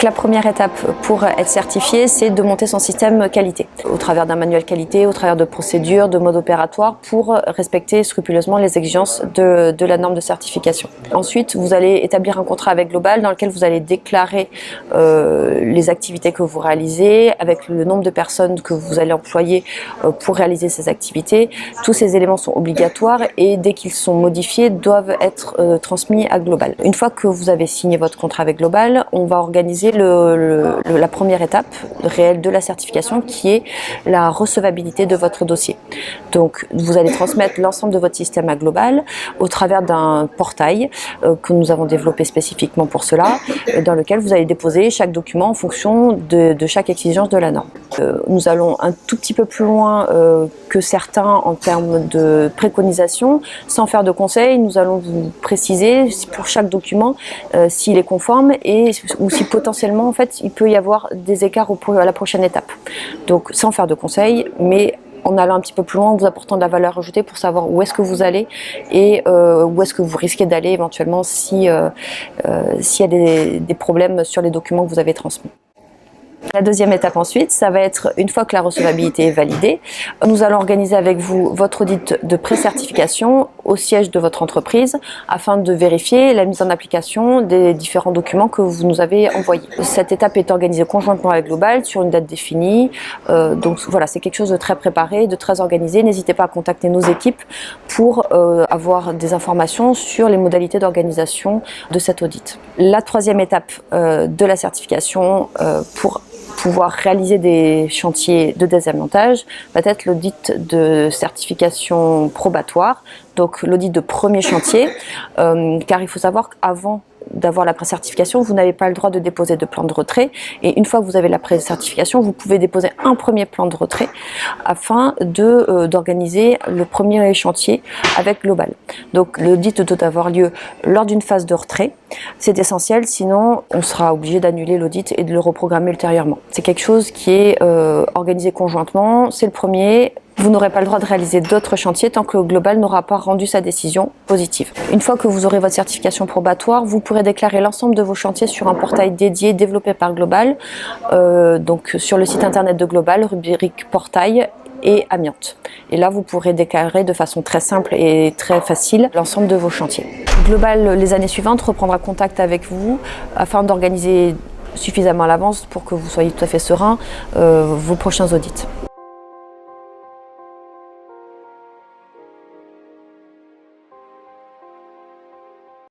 La première étape pour être certifié, c'est de monter son système qualité, au travers d'un manuel qualité, au travers de procédures, de modes opératoires, pour respecter scrupuleusement les exigences de la norme de certification. Ensuite, vous allez établir un contrat avec Global dans lequel vous allez déclarer les activités que vous réalisez, avec le nombre de personnes que vous allez employer pour réaliser ces activités. Tous ces éléments sont obligatoires et dès qu'ils sont modifiés, doivent être transmis à Global. Une fois que vous avez signé votre contrat avec Global, on va organiser la première étape réelle de la certification, qui est la recevabilité de votre dossier. Donc vous allez transmettre l'ensemble de votre système à Global au travers d'un portail que nous avons développé spécifiquement pour cela, dans lequel vous allez déposer chaque document en fonction de chaque exigence de la norme. Nous allons un tout petit peu plus loin que certains en termes de préconisation. Sans faire de conseils, nous allons vous préciser pour chaque document s'il est conforme ou si potentiellement en fait il peut y avoir des écarts à la prochaine étape. Donc sans faire de conseils, mais en allant un petit peu plus loin, en vous apportant de la valeur ajoutée pour savoir où est-ce que vous allez et où est-ce que vous risquez d'aller éventuellement s'il y a des problèmes sur les documents que vous avez transmis. La deuxième étape ensuite, ça va être, une fois que la recevabilité est validée, nous allons organiser avec vous votre audit de pré-certification au siège de votre entreprise afin de vérifier la mise en application des différents documents que vous nous avez envoyés. Cette étape est organisée conjointement avec Global sur une date définie. Donc voilà, c'est quelque chose de très préparé, de très organisé. N'hésitez pas à contacter nos équipes pour avoir des informations sur les modalités d'organisation de cet audit. La troisième étape de la certification pour pouvoir réaliser des chantiers de désamiantage va être l'audit de certification probatoire, donc l'audit de premier chantier, car il faut savoir qu'avant d'avoir la pré-certification, vous n'avez pas le droit de déposer de plan de retrait, et une fois que vous avez la pré-certification, vous pouvez déposer un premier plan de retrait afin d'organiser le premier chantier avec Global. Donc l'audit doit avoir lieu lors d'une phase de retrait, c'est essentiel, sinon on sera obligé d'annuler l'audit et de le reprogrammer ultérieurement. C'est quelque chose qui est organisé conjointement, c'est le premier. Vous n'aurez pas le droit de réaliser d'autres chantiers tant que Global n'aura pas rendu sa décision positive. Une fois que vous aurez votre certification probatoire, vous pourrez déclarer l'ensemble de vos chantiers sur un portail dédié développé par Global, donc sur le site internet de Global, rubrique portail et amiante. Et là, vous pourrez déclarer de façon très simple et très facile l'ensemble de vos chantiers. Global, les années suivantes, reprendra contact avec vous afin d'organiser suffisamment à l'avance pour que vous soyez tout à fait serein vos prochains audits.